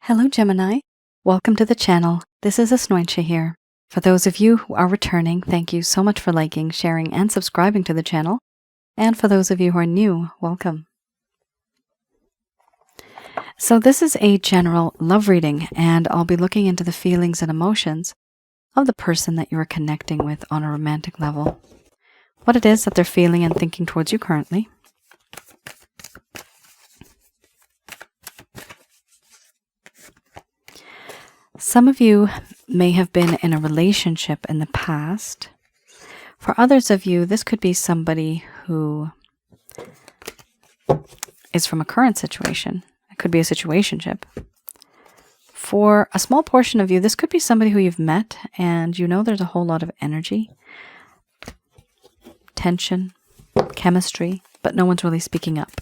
Hello Gemini, welcome to the channel. This is Asnointia here. For those of you who are returning, thank you so much for liking, sharing, and subscribing to the channel. And for those of you who are new, welcome. So this is a general love reading, and I'll be looking into the feelings and emotions of the person that you are connecting with on a romantic level. What it is that they're feeling and thinking towards you currently. Some of you may have been in a relationship in the past. For others of you, this could be somebody who is from a current situation. It could be a situationship. For a small portion of you, this could be somebody who you've met and you know there's a whole lot of energy, tension, chemistry, but no one's really speaking up.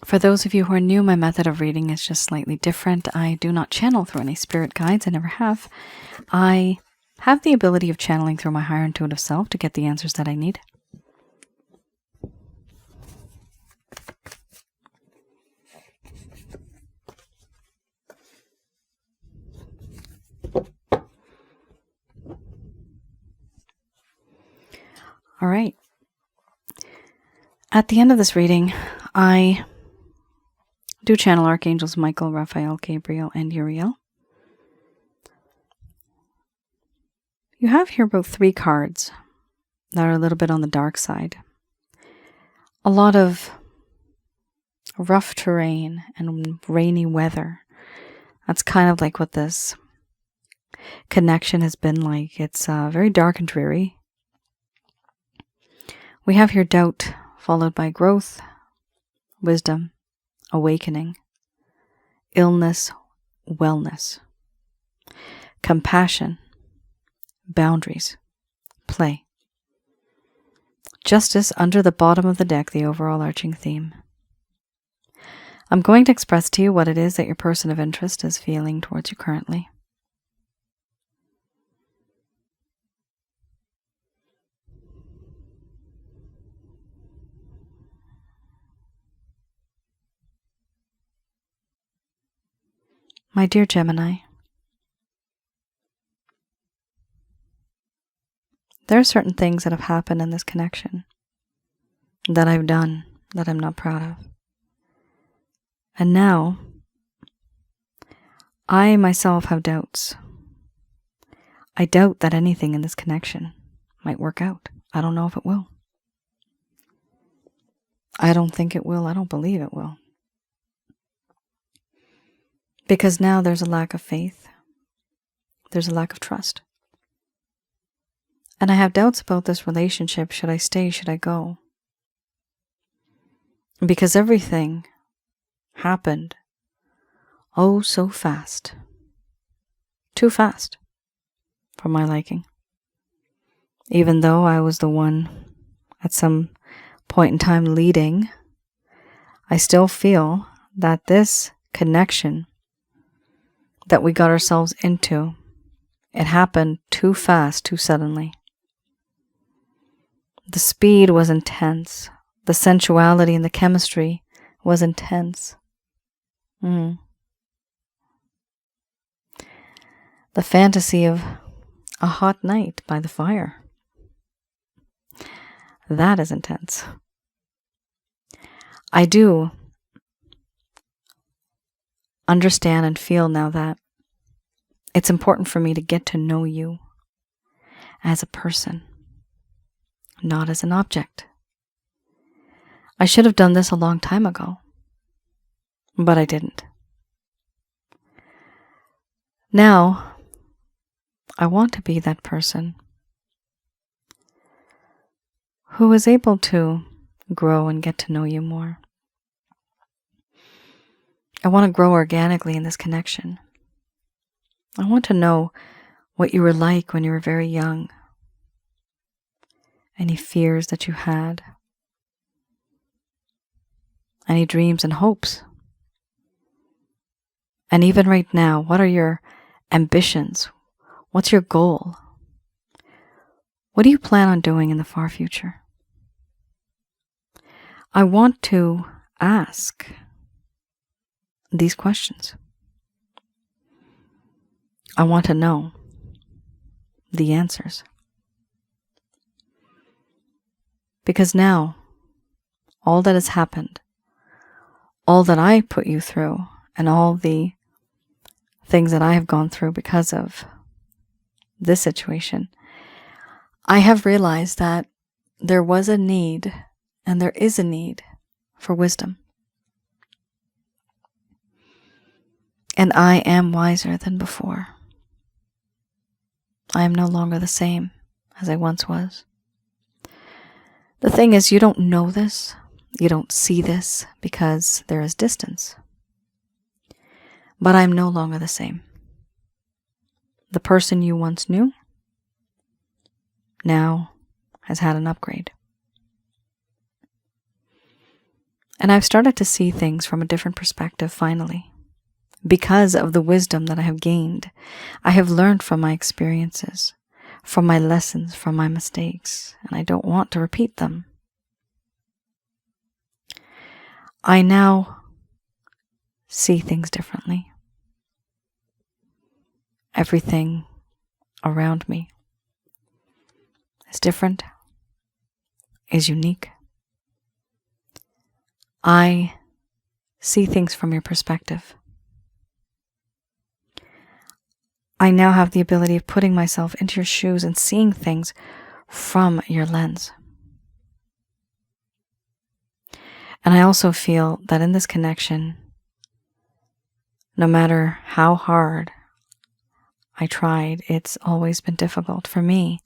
For those of you who are new, my method of reading is just slightly different. I do not channel through any spirit guides. I never have. I have the ability of channeling through my higher intuitive self to get the answers that I need. All right. At the end of this reading, I do channel Archangels Michael, Raphael, Gabriel, and Uriel. You have here about 3 cards that are a little bit on the dark side. A lot of rough terrain and rainy weather. That's kind of like what this connection has been like. It's very dark and dreary. We have here doubt, followed by growth, wisdom, awakening, illness, wellness, compassion, boundaries, play. Justice under the bottom of the deck, the overall arching theme. I'm going to express to you what it is that your person of interest is feeling towards you currently. My dear Gemini, there are certain things that have happened in this connection that I've done that I'm not proud of. And now, I myself have doubts. I doubt that anything in this connection might work out. I don't know if it will. I don't think it will. I don't believe it will. Because now there's a lack of faith. There's a lack of trust. And I have doubts about this relationship. Should I stay? Should I go? Because everything happened oh so fast. Too fast for my liking. Even though I was the one at some point in time leading, I still feel that this connection that we got ourselves into, it happened too fast, too suddenly. The speed was intense. The sensuality and the chemistry was intense. The fantasy of a hot night by the fire. That is intense. I do understand and feel now that it's important for me to get to know you as a person, not as an object. I should have done this a long time ago, but I didn't. Now, I want to be that person who is able to grow and get to know you more. I want to grow organically in this connection. I want to know what you were like when you were very young. Any fears that you had. Any dreams and hopes. And even right now, what are your ambitions? What's your goal? What do you plan on doing in the far future? I want to ask these questions. I want to know the answers. Because now, all that has happened, all that I put you through, and all the things that I have gone through because of this situation, I have realized that there was a need, and there is a need for wisdom. And I am wiser than before. I am no longer the same as I once was. The thing is, you don't know this, you don't see this because there is distance. But I'm no longer the same. The person you once knew now has had an upgrade. And I've started to see things from a different perspective finally. Because of the wisdom that I have gained, I have learned from my experiences, from my lessons, from my mistakes, and I don't want to repeat them. I now see things differently. Everything around me is different, is unique. I see things from your perspective. I now have the ability of putting myself into your shoes and seeing things from your lens. And I also feel that in this connection, no matter how hard I tried, it's always been difficult for me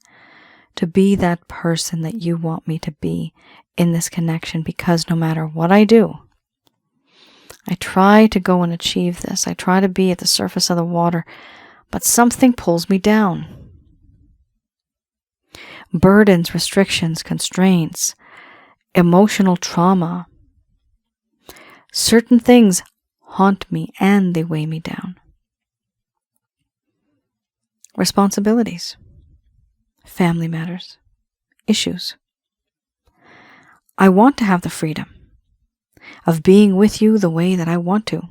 to be that person that you want me to be in this connection, because no matter what I do, I try to go and achieve this. I try to be at the surface of the water, but something pulls me down. Burdens, restrictions, constraints, emotional trauma. Certain things haunt me and they weigh me down. Responsibilities, family matters, issues. I want to have the freedom of being with you the way that I want to,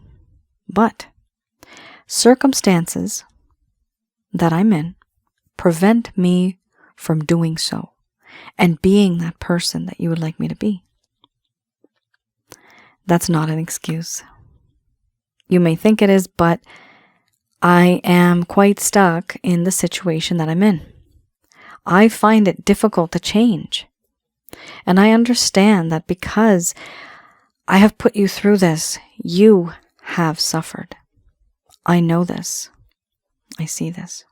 but circumstances that I'm in prevent me from doing so and being that person that you would like me to be. That's not an excuse. You may think it is, but I am quite stuck in the situation that I'm in. I find it difficult to change. And I understand that because I have put you through this, you have suffered. I know this. I see this.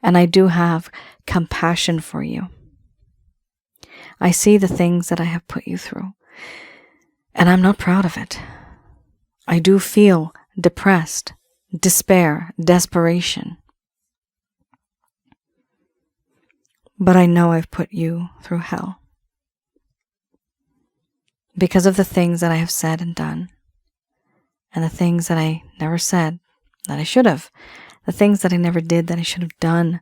And I do have compassion for you. I see the things that I have put you through, and I'm not proud of it. I do feel depressed, despair, desperation. But I know I've put you through hell because of the things that I have said and done, and the things that I never said that I should have, the things that I never did that I should have done.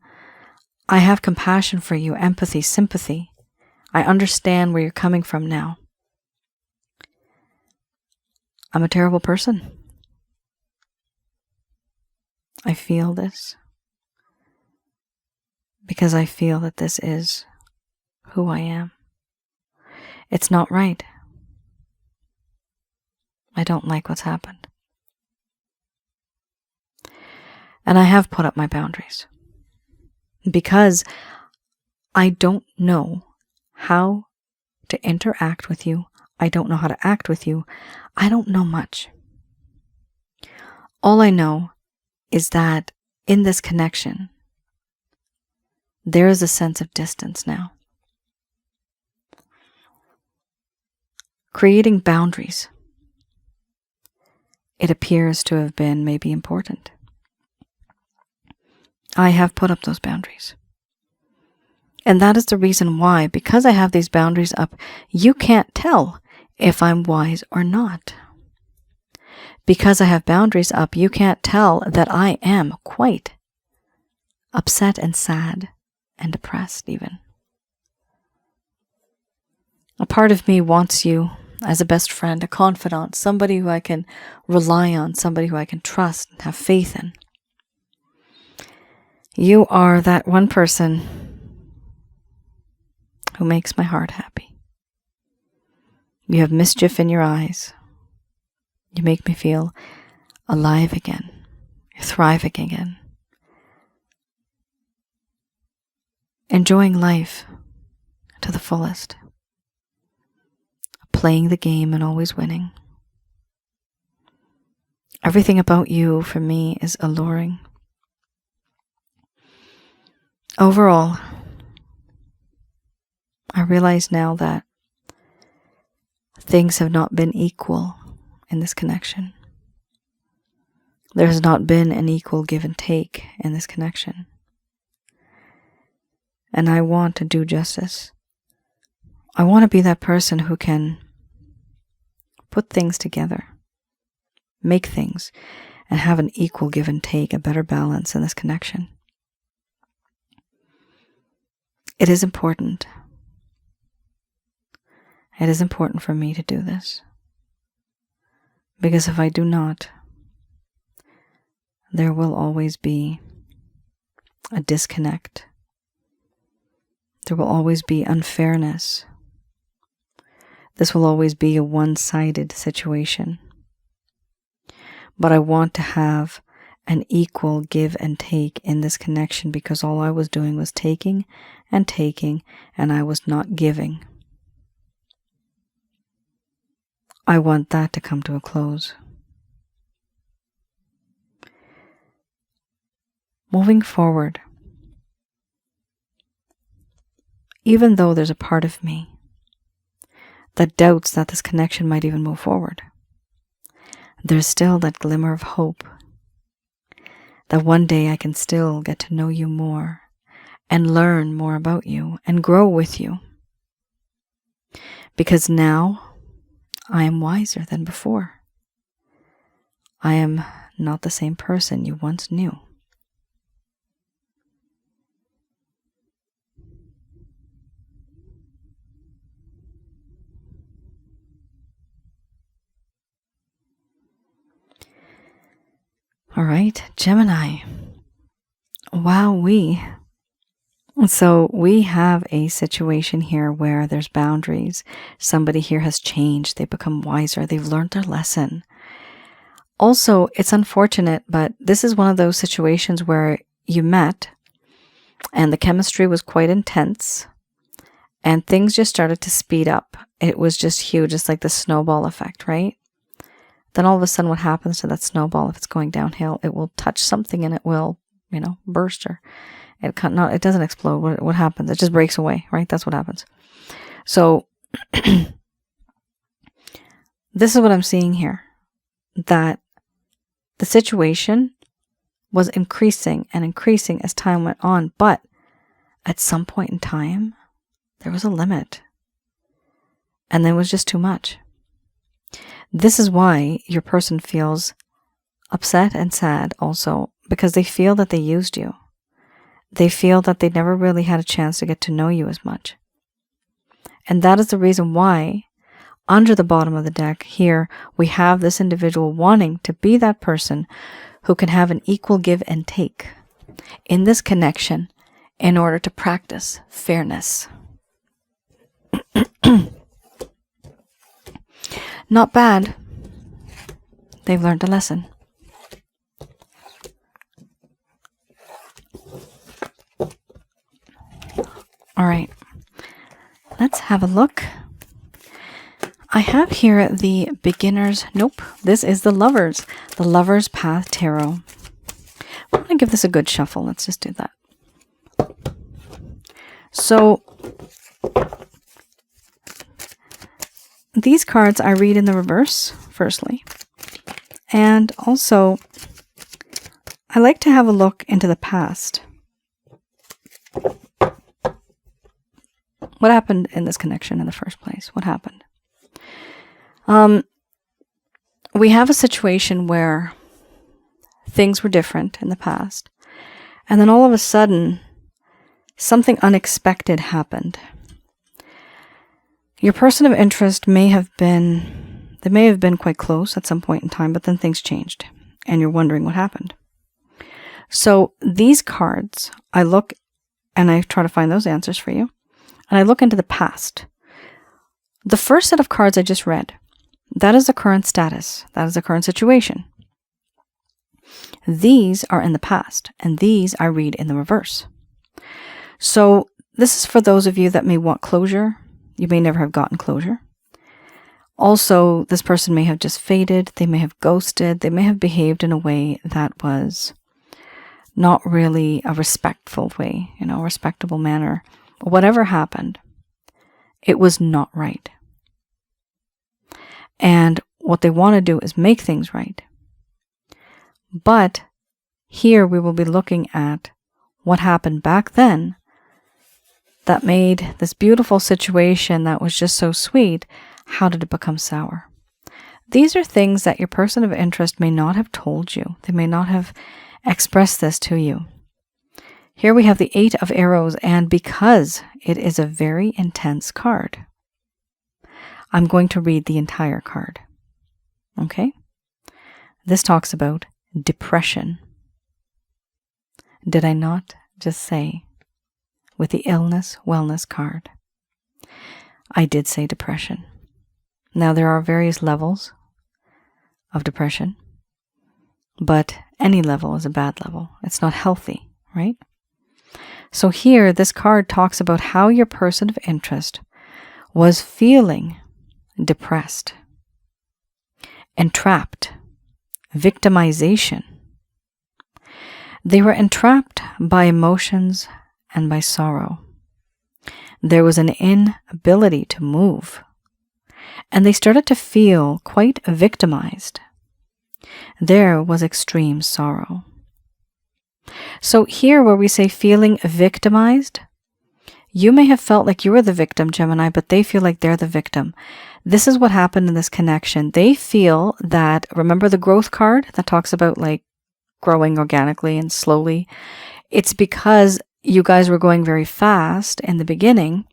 I have compassion for you, empathy, sympathy. I understand where you're coming from now. I'm a terrible person. I feel this because I feel that this is who I am. It's not right. I don't like what's happened. And I have put up my boundaries because I don't know how to interact with you. I don't know how to act with you. I don't know much. All I know is that in this connection, there is a sense of distance now. Creating boundaries, it appears to have been maybe important. I have put up those boundaries. And that is the reason why, because I have these boundaries up, you can't tell if I'm wise or not. because I have boundaries up, you can't tell that I am quite upset and sad and depressed even. A part of me wants you as a best friend, a confidant, somebody who I can rely on, somebody who I can trust and have faith in. You are that one person who makes my heart happy. You have mischief in your eyes. You make me feel alive again, thriving again, enjoying life to the fullest, playing the game and always winning. Everything about you, for me, is alluring. Overall, I realize now that things have not been equal in this connection. There has not been an equal give and take in this connection. And I want to do justice. I want to be that person who can put things together, make things, and have an equal give and take, a better balance in this connection. It is important. It is important for me to do this. Because if I do not, there will always be a disconnect. There will always be unfairness. This will always be a one-sided situation. But I want to have an equal give and take in this connection, because all I was doing was taking, and I was not giving. I want that to come to a close. Moving forward, even though there's a part of me that doubts that this connection might even move forward, there's still that glimmer of hope that one day I can still get to know you more and learn more about you and grow with you. Because now I am wiser than before. I am not the same person you once knew. All right, Gemini. Wowee. So we have a situation here where there's boundaries. Somebody here has changed. They've become wiser. They've learned their lesson. Also, it's unfortunate, but this is one of those situations where you met and the chemistry was quite intense and things just started to speed up. It was just huge. It's like the snowball effect, right? Then all of a sudden what happens to that snowball, if it's going downhill, it will touch something and it will, burst, or it doesn't explode. What happens? It just breaks away, right? That's what happens. So this is what I'm seeing here, that the situation was increasing and increasing as time went on, but at some point in time, there was a limit, and then it was just too much. This is why your person feels upset and sad also, because they feel that they used you. They feel that they never really had a chance to get to know you as much. And that is the reason why, under the bottom of the deck here, we have this individual wanting to be that person who can have an equal give and take in this connection in order to practice fairness. Not bad. They've learned a lesson. All right, let's have a look. I have here the beginners. Nope, this is the lovers. The Lovers Path Tarot. I'm going to give this a good shuffle. Let's just do that. So these cards I read in the reverse, firstly. And also, I like to have a look into the past. What happened in this connection in the first place? What happened? we have a situation where things were different in the past, and then all of a sudden, something unexpected happened. Your person of interest may have been quite close at some point in time, but then things changed, and you're wondering what happened. So these cards, I look and I try to find those answers for you, and I look into the past. The first set of cards I just read, that is the current status. That is the current situation. These are in the past, and these I read in the reverse. So this is for those of you that may want closure. You may never have gotten closure. Also, this person may have just faded. They may have ghosted. They may have behaved in a way that was not really a respectful way, a respectable manner. Whatever happened, it was not right. And what they want to do is make things right. But here we will be looking at what happened back then that made this beautiful situation that was just so sweet. How did it become sour? These are things that your person of interest may not have told you. They may not have expressed this to you. Here we have the 8 of Arrows, and because it is a very intense card, I'm going to read the entire card. Okay? This talks about depression. Did I not just say with the illness, wellness card? I did say depression. Now there are various levels of depression, but any level is a bad level. It's not healthy, right? So here, this card talks about how your person of interest was feeling depressed, entrapped, victimization. They were entrapped by emotions and by sorrow. There was an inability to move, and they started to feel quite victimized. There was extreme sorrow. So here where we say feeling victimized, you may have felt like you were the victim, Gemini, but they feel like they're the victim. This is what happened in this connection. They feel that, remember the growth card that talks about like growing organically and slowly? It's because you guys were going very fast in the beginning.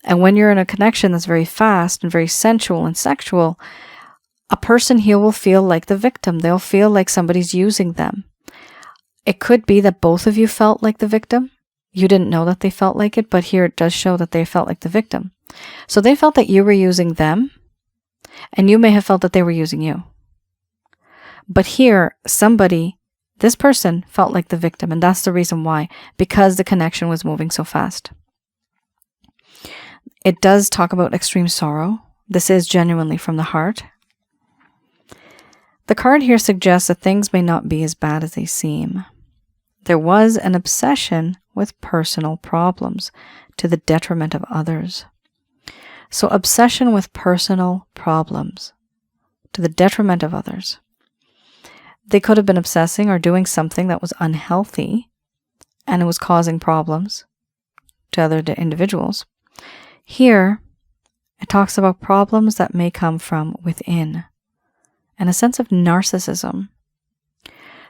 And when you're in a connection that's very fast and very sensual and sexual, a person here will feel like the victim. They'll feel like somebody's using them. It could be that both of you felt like the victim. You didn't know that they felt like it, but here it does show that they felt like the victim. So they felt that you were using them, and you may have felt that they were using you. But here, this person felt like the victim, and that's the reason why, because the connection was moving so fast. It does talk about extreme sorrow. This is genuinely from the heart. The card here suggests that things may not be as bad as they seem. There was an obsession with personal problems to the detriment of others. So obsession with personal problems to the detriment of others. They could have been obsessing or doing something that was unhealthy, and it was causing problems to other individuals. Here, it talks about problems that may come from within, and a sense of narcissism.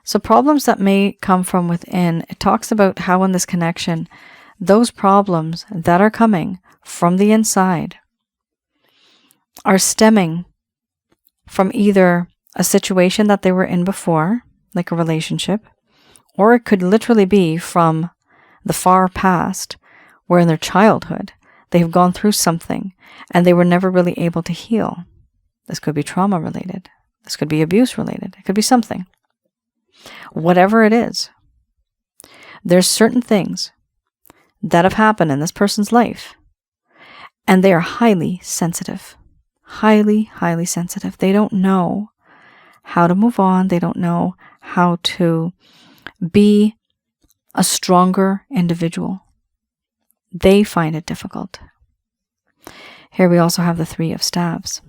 So problems that may come from within, it talks about how in this connection, those problems that are coming from the inside are stemming from either a situation that they were in before, like a relationship, or it could literally be from the far past, where in their childhood, they've gone through something and they were never really able to heal. This could be trauma related. This could be abuse related. It could be something. Whatever it is, there's certain things that have happened in this person's life, and they are highly sensitive. Highly, highly sensitive. They don't know how to move on. They don't know how to be a stronger individual. They find it difficult. Here we also have the 3 of Staves.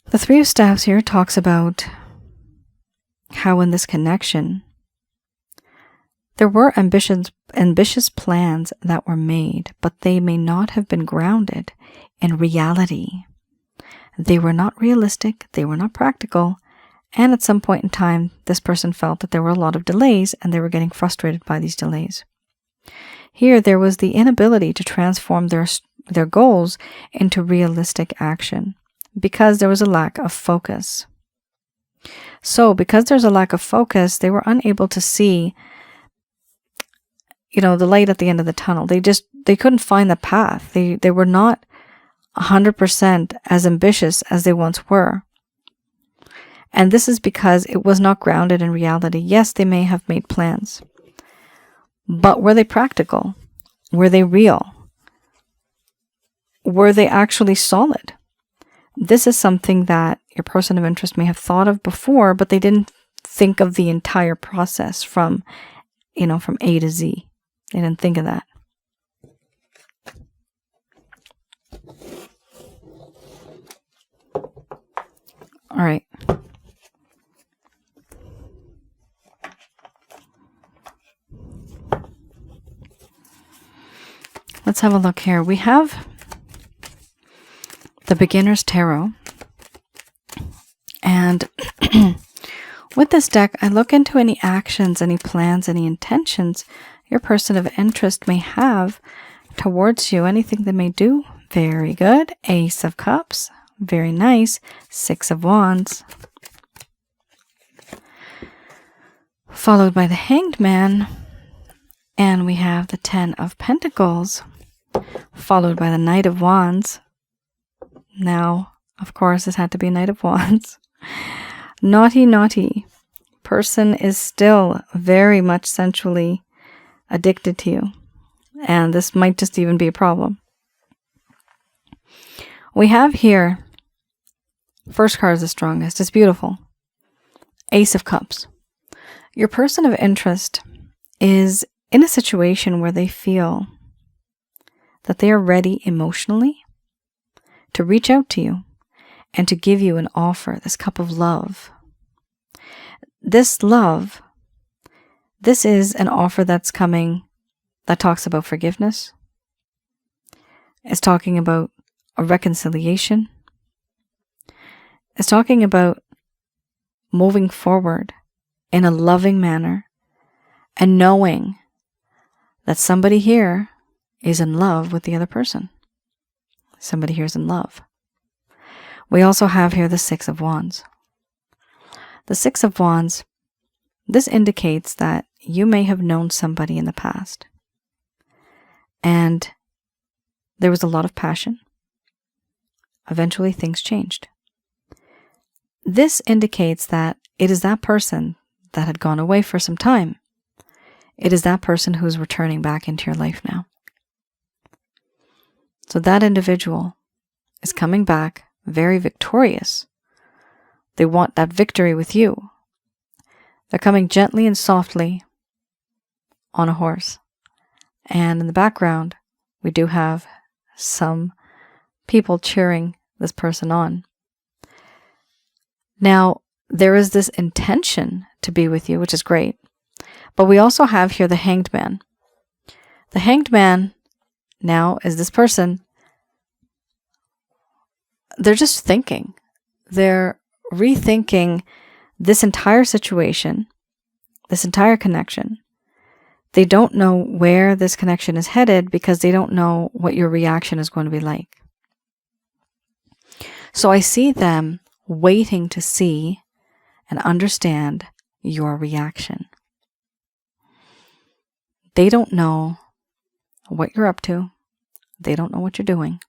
The 3 of Staves here talks about how in this connection, There were ambitious plans that were made, but they may not have been grounded in reality. They were not realistic, they were not practical, and at some point in time, this person felt that there were a lot of delays and they were getting frustrated by these delays. Here, there was the inability to transform their goals into realistic action because there was a lack of focus. So, because there's a lack of focus, they were unable to see, the light at the end of the tunnel. They couldn't find the path. They were not 100% as ambitious as they once were. And this is because it was not grounded in reality. Yes, they may have made plans, but were they practical? Were they real? Were they actually solid? This is something that your person of interest may have thought of before, but they didn't think of the entire process from A to Z. They didn't think of that. All right. Let's have a look here. We have the Beginner's Tarot. And with this deck, I look into any actions, any plans, any intentions your person of interest may have towards you. Anything they may do. Very good. Ace of Cups. Very nice. Six of Wands. Followed by the Hanged Man. And we have the Ten of Pentacles. Followed by the Knight of Wands. Now, of course, this had to be a Knight of Wands. Naughty, naughty. Person is still very much sensually addicted to you. And this might just even be a problem. We have here, first card is the strongest. It's beautiful. Ace of Cups. Your person of interest is in a situation where they feel that they are ready emotionally to reach out to you and to give you an offer, this cup of love. This love, this is an offer that's coming that talks about forgiveness. It's talking about a reconciliation. It's talking about moving forward in a loving manner and knowing that somebody here is in love with the other person. Somebody here is in love. We also have here the Six of Wands. The Six of Wands, this indicates that you may have known somebody in the past. And there was a lot of passion. Eventually things changed. This indicates that it is that person that had gone away for some time. It is that person who is returning back into your life now. So that individual is coming back very victorious. They want that victory with you. They're coming gently and softly on a horse. And in the background, we do have some people cheering this person on. Now, there is this intention to be with you, which is great. But we also have here the Hanged Man. The Hanged Man now is this person. They're just thinking. They're rethinking this entire situation, this entire connection. They don't know where this connection is headed because they don't know what your reaction is going to be like. So I see them waiting to see and understand your reaction. They don't know what you're up to. They don't know what you're doing.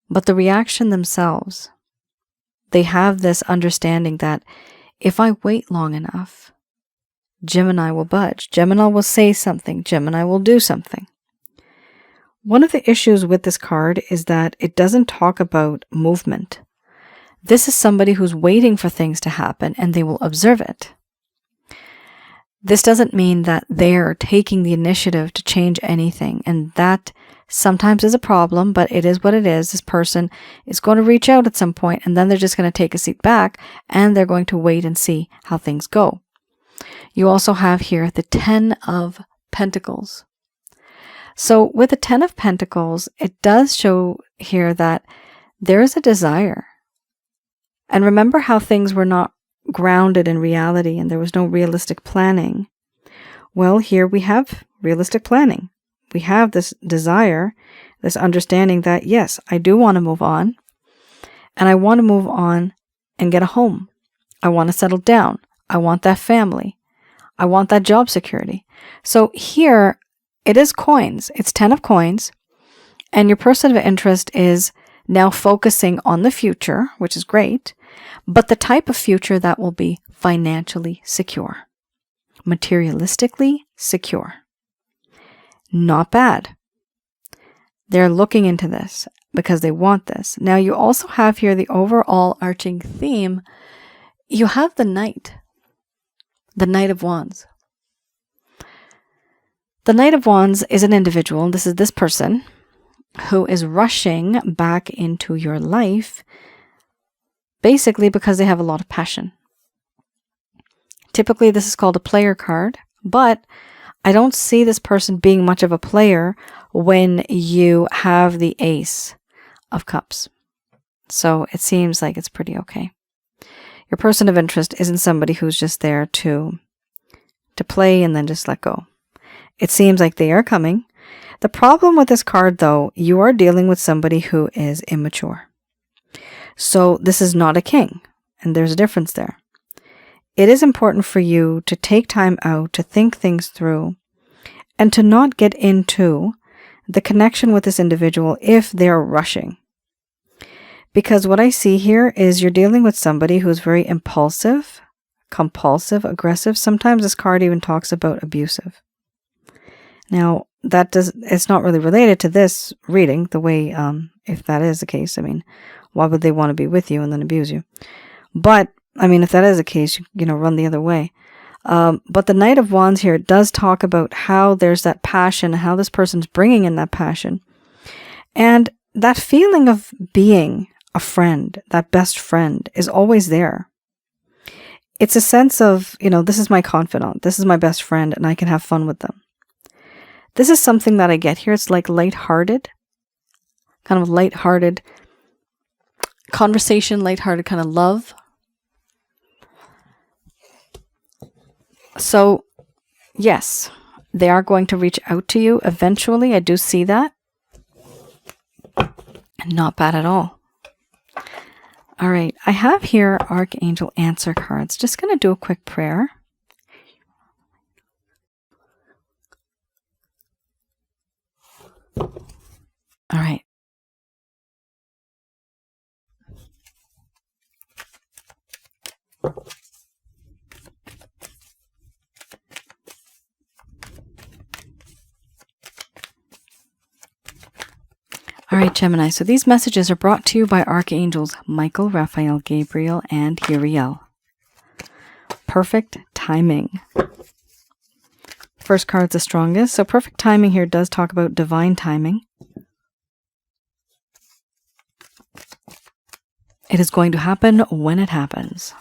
But the reaction themselves, they have this understanding that if I wait long enough, Gemini will budge. Gemini will say something. Gemini will do something. One of the issues with this card is that it doesn't talk about movement. This is somebody who's waiting for things to happen and they will observe it. This doesn't mean that they're taking the initiative to change anything, and that sometimes is a problem, but it is what it is. This person is going to reach out at some point, and then they're just going to take a seat back, and they're going to wait and see how things go. You also have here the 10 of Pentacles. So with the 10 of Pentacles, it does show here that there is a desire. And remember how things were not grounded in reality and there was no realistic planning. Well, here we have realistic planning. We have this desire, this understanding that, yes, I do want to move on. And I want to move on and get a home. I want to settle down. I want that family. I want that job security. So here, it is coins. It's 10 of coins. And your person of interest is now focusing on the future, which is great, but the type of future that will be financially secure, materialistically secure. Not bad. They're looking into this because they want this. Now you also have here the overall arching theme. You have the Knight of Wands. The Knight of Wands is an individual. This is this person who is rushing back into your life basically because they have a lot of passion. Typically, this is called a player card, but I don't see this person being much of a player when you have the Ace of Cups. So it seems like it's pretty okay. Your person of interest isn't somebody who's just there to play and then just let go. It seems like they are coming. The problem with this card, though, you are dealing with somebody who is immature. So this is not a king, and there's a difference there. It is important for you to take time out to think things through and to not get into the connection with this individual if they're rushing. Because what I see here is you're dealing with somebody who's very impulsive, compulsive, aggressive. Sometimes this card even talks about abusive. Now, it's not really related to this reading, the way, if that is the case, I mean, why would they want to be with you and then abuse you? But, I mean, if that is the case, run the other way. But the Knight of Wands here does talk about how there's that passion, how this person's bringing in that passion. And that feeling of being a friend, that best friend, is always there. It's a sense of, this is my confidant, this is my best friend, and I can have fun with them. This is something that I get here. It's like lighthearted, kind of lighthearted conversation, lighthearted kind of love. So, yes, they are going to reach out to you eventually. I do see that. Not bad at all. All right, I have here Archangel answer cards. Just going to do a quick prayer. All right. All right, Gemini. So these messages are brought to you by Archangels Michael, Raphael, Gabriel, and Uriel. Perfect timing. First card's the strongest. So perfect timing here does talk about divine timing. It is going to happen when it happens.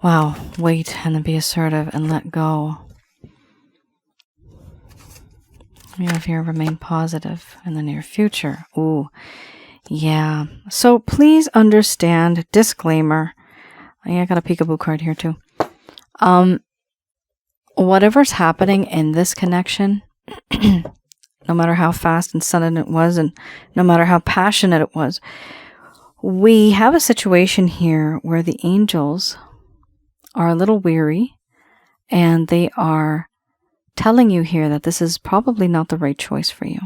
Wow, wait and then be assertive and let go. We have here remain positive in the near future. Ooh, yeah. So please understand, disclaimer. I got a peekaboo card here too. Whatever's happening in this connection, no matter how fast and sudden it was, and no matter how passionate it was, we have a situation here where the angels are a little weary and they are telling you here that this is probably not the right choice for you.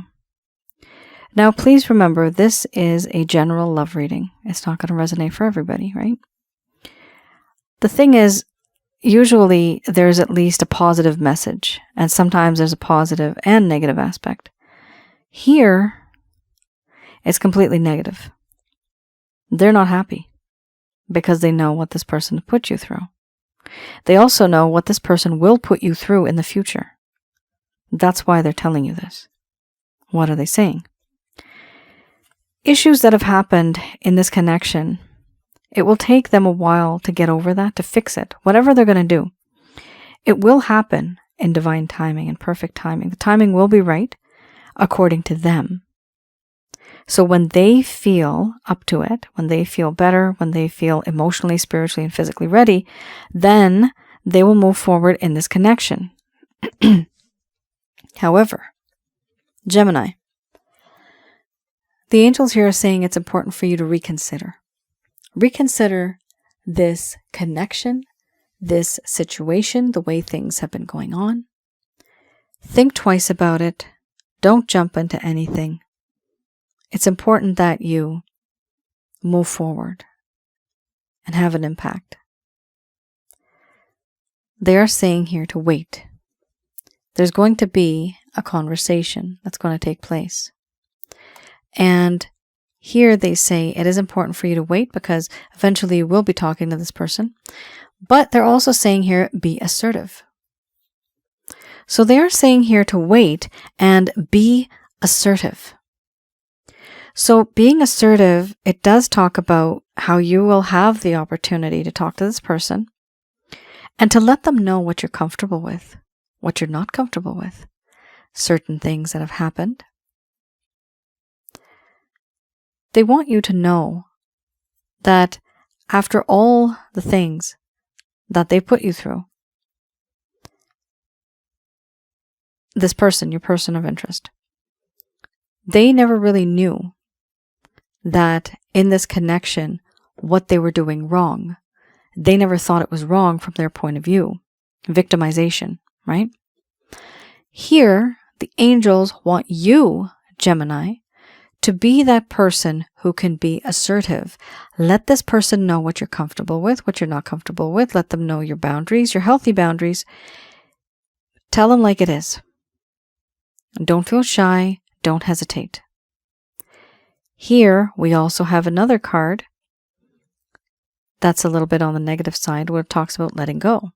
Now, please remember, this is a general love reading. It's not going to resonate for everybody, right? The thing is, usually there's at least a positive message, and sometimes there's a positive and negative aspect. Here, it's completely negative. They're not happy because they know what this person put you through. They also know what this person will put you through in the future. That's why they're telling you this. What are they saying? Issues that have happened in this connection, it will take them a while to get over that, to fix it. Whatever they're going to do, it will happen in divine timing and perfect timing. The timing will be right according to them. So when they feel up to it, when they feel better, when they feel emotionally, spiritually, and physically ready, then they will move forward in this connection. However, Gemini, the angels here are saying it's important for you to reconsider. Reconsider this connection, this situation, the way things have been going on. Think twice about it. Don't jump into anything. It's important that you move forward and have an impact. They are saying here to wait. There's going to be a conversation that's going to take place. And here they say it is important for you to wait because eventually you will be talking to this person. But they're also saying here, be assertive. So they are saying here to wait and be assertive. So being assertive, it does talk about how you will have the opportunity to talk to this person and to let them know what you're comfortable with, what you're not comfortable with, certain things that have happened. They want you to know that after all the things that they put you through, this person, your person of interest, they never really knew that in this connection, what they were doing wrong. They never thought it was wrong from their point of view. Victimization, right? Here, the angels want you, Gemini, to be that person who can be assertive. Let this person know what you're comfortable with, what you're not comfortable with. Let them know your boundaries, your healthy boundaries. Tell them like it is. Don't feel shy. Don't hesitate. Here, we also have another card that's a little bit on the negative side where it talks about letting go.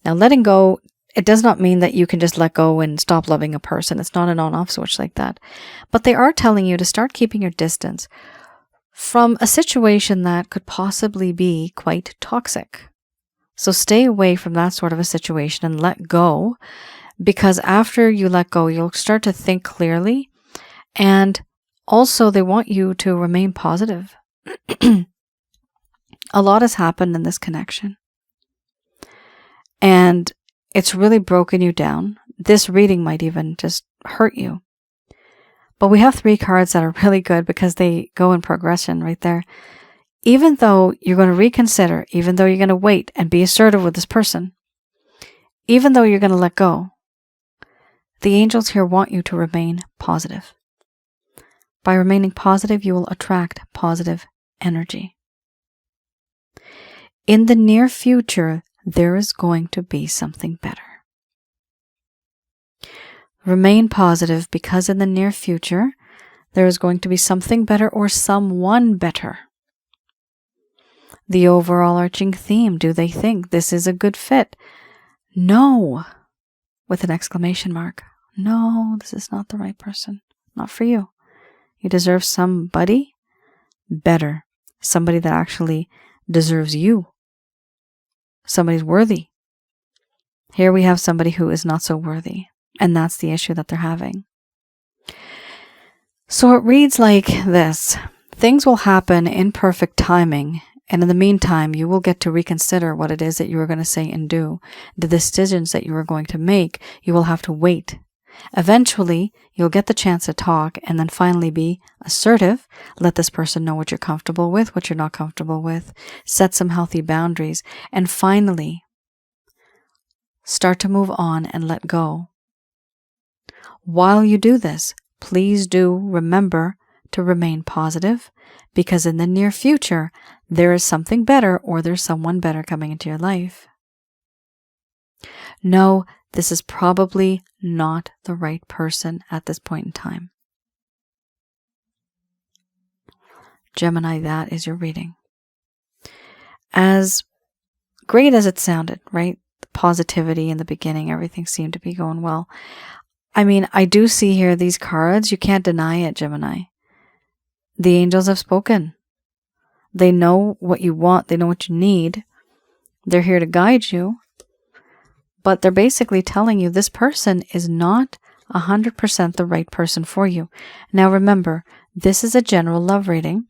Now, letting go, it does not mean that you can just let go and stop loving a person. It's not an on-off switch like that. But they are telling you to start keeping your distance from a situation that could possibly be quite toxic. So stay away from that sort of a situation and let go, because after you let go, you'll start to think clearly. And also, they want you to remain positive. A lot has happened in this connection. And it's really broken you down. This reading might even just hurt you. But we have 3 cards that are really good because they go in progression right there. Even though you're going to reconsider, even though you're going to wait and be assertive with this person, even though you're going to let go, the angels here want you to remain positive. By remaining positive, you will attract positive energy. In the near future, there is going to be something better. Remain positive because in the near future, there is going to be something better or someone better. The overall arching theme, do they think this is a good fit? No, with an exclamation mark. No, this is not the right person. Not for you. You deserve somebody better. Somebody that actually deserves you. Somebody's worthy. Here we have somebody who is not so worthy. And that's the issue that they're having. So it reads like this. Things will happen in perfect timing. And in the meantime, you will get to reconsider what it is that you are going to say and do. The decisions that you are going to make, you will have to wait. Eventually, you'll get the chance to talk and then finally be assertive. Let this person know what you're comfortable with, what you're not comfortable with. Set some healthy boundaries. And finally, start to move on and let go. While you do this, please do remember to remain positive, because in the near future, there is something better or there's someone better coming into your life. No, this is probably not the right person at this point in time. Gemini, that is your reading. As great as it sounded, right? The positivity in the beginning, everything seemed to be going well. I mean, I do see here these cards. You can't deny it, Gemini. The angels have spoken. They know what you want. They know what you need. They're here to guide you. But they're basically telling you this person is not 100% the right person for you. Now remember, this is a general love reading.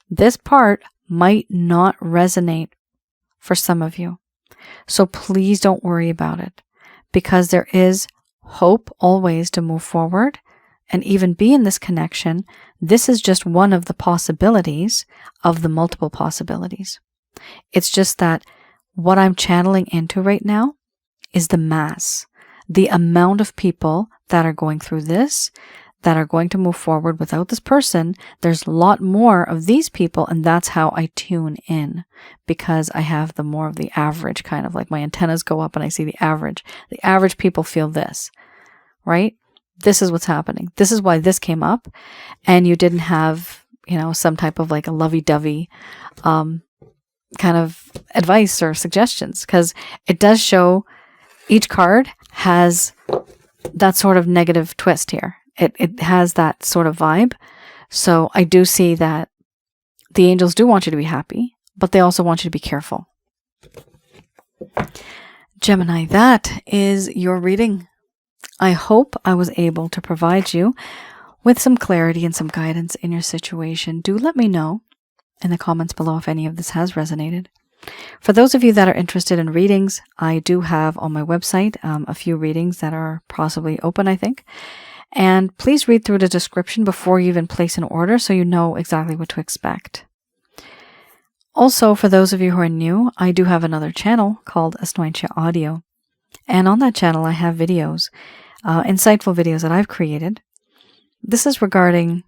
This part might not resonate for some of you. So please don't worry about it, because there is hope always to move forward and even be in this connection. This is just one of the possibilities of the multiple possibilities. It's just that what I'm channeling into right now is the mass, the amount of people that are going through this, that are going to move forward without this person. There's a lot more of these people, and that's how I tune in, because I have the more of the average, kind of like my antennas go up and I see the average. The average people feel this, right? This is what's happening. This is why this came up, and you didn't have, some type of like a lovey-dovey kind of advice or suggestions, because it does show each card has that sort of negative twist here. It has that sort of vibe. So I do see that the angels do want you to be happy, but they also want you to be careful. Gemini, that is your reading. I hope I was able to provide you with some clarity and some guidance in your situation. Do let me know in the comments below if any of this has resonated. For those of you that are interested in readings, I do have on my website a few readings that are possibly open, I think. And please read through the description before you even place an order so you know exactly what to expect. Also, for those of you who are new, I do have another channel called Asnointia Audio. And on that channel, I have videos, insightful videos that I've created. This is regarding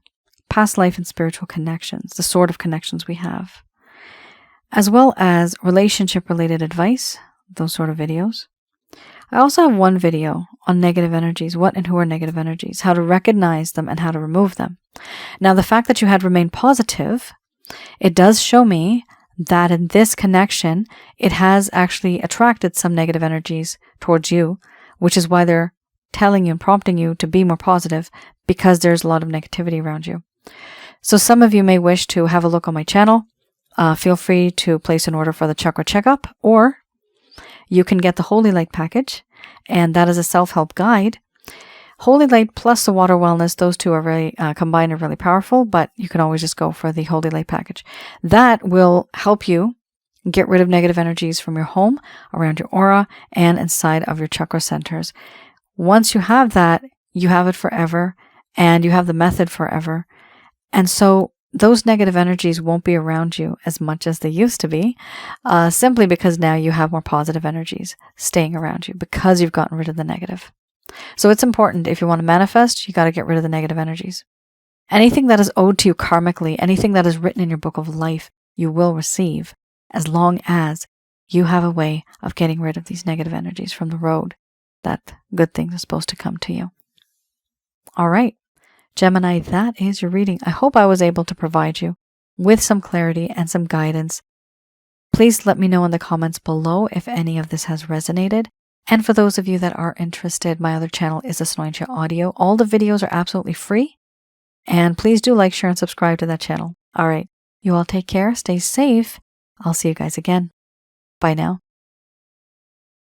past life and spiritual connections, the sort of connections we have, as well as relationship-related advice, those sort of videos. I also have one video on negative energies, what and who are negative energies, how to recognize them and how to remove them. Now, the fact that you had remained positive, it does show me that in this connection, it has actually attracted some negative energies towards you, which is why they're telling you and prompting you to be more positive, because there's a lot of negativity around you. So some of you may wish to have a look on my channel. Feel free to place an order for the chakra checkup, or you can get the Holy Light package, and that is a self-help guide. Holy Light plus the Water Wellness, those two are very combined, are really powerful, but you can always just go for the Holy Light package. That will help you get rid of negative energies from your home, around your aura, and inside of your chakra centers. Once you have that, you have it forever, and you have the method forever. And so those negative energies won't be around you as much as they used to be, simply because now you have more positive energies staying around you because you've gotten rid of the negative. So it's important, if you want to manifest, you got to get rid of the negative energies. Anything that is owed to you karmically, anything that is written in your book of life, you will receive, as long as you have a way of getting rid of these negative energies from the road, that good things are supposed to come to you. All right. Gemini, that is your reading. I hope I was able to provide you with some clarity and some guidance. Please let me know in the comments below if any of this has resonated. And for those of you that are interested, my other channel is Asnointia Audio. All the videos are absolutely free. And please do like, share, and subscribe to that channel. All right. You all take care. Stay safe. I'll see you guys again. Bye now.